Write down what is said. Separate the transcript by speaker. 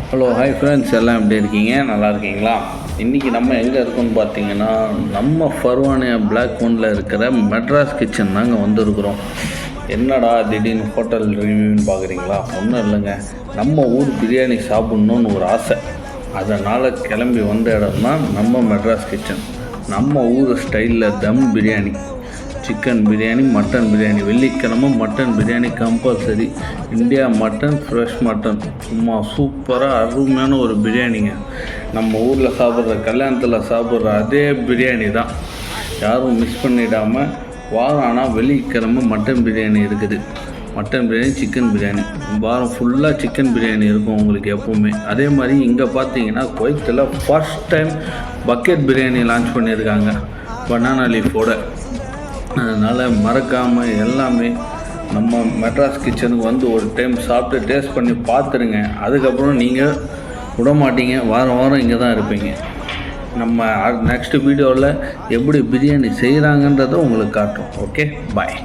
Speaker 1: Hello hi friends, எல்லாம் எப்படி இருக்கீங்க? நல்லா இருக்கீங்களா? இன்றைக்கி நம்ம எங்கே இருக்கோம்னு பார்த்தீங்கன்னா, நம்ம ஃபர்வானியா பிளாக் ஒனில் இருக்கிற மெட்ராஸ் கிச்சன் தாங்க வந்திருக்கிறோம். என்னடா திடீர்னு ஹோட்டல் ரிவ்யூன்னு பார்க்குறீங்களா? ஒன்றும் இல்லைங்க, நம்ம ஊர் பிரியாணி சாப்பிட்ணுன்னு ஒரு ஆசை. அதனால் கிளம்பி வந்த இடம் தான் நம்ம மெட்ராஸ் கிச்சன். நம்ம ஊர் ஸ்டைலில் தம் பிரியாணி, சிக்கன் பிரியாணி, மட்டன் பிரியாணி. வெள்ளிக்கிழமை mutton biryani compulsory. India mutton, fresh mutton, சும்மா சூப்பராக அருமையான ஒரு பிரியாணிங்க. நம்ம ஊரில் சாப்பிட்ற, கல்யாணத்தில் சாப்பிட்ற அதே பிரியாணி தான். யாரும் மிஸ் பண்ணிடாமல் வாரம் ஆனால் வெள்ளிக்கிழமை மட்டன் பிரியாணி இருக்குது. மட்டன் பிரியாணி, சிக்கன் பிரியாணி, வாரம் ஃபுல்லாக சிக்கன் பிரியாணி இருக்கும் உங்களுக்கு எப்போவுமே. அதே மாதிரி இங்கே பார்த்தீங்கன்னா குவைத்தில் first time bucket biryani launch பண்ணியிருக்காங்க, பனானா லீஃபோட. அதனால் மறக்காமல் எல்லாமே நம்ம மெட்ராஸ் கிச்சனுக்கு வந்து ஒரு டைம் சாப்பிட்டு டேஸ்ட் பண்ணி பார்த்துருங்க. அதுக்கப்புறம் நீங்கள் விட மாட்டீங்க, வாரம் வாரம் இங்கே தான் இருப்பீங்க. நம்ம நெக்ஸ்ட் வீடியோவில் எப்படி பிரியாணி செய்கிறாங்கன்றதை உங்களுக்கு காட்டுறோம். ஓகே, பாய்.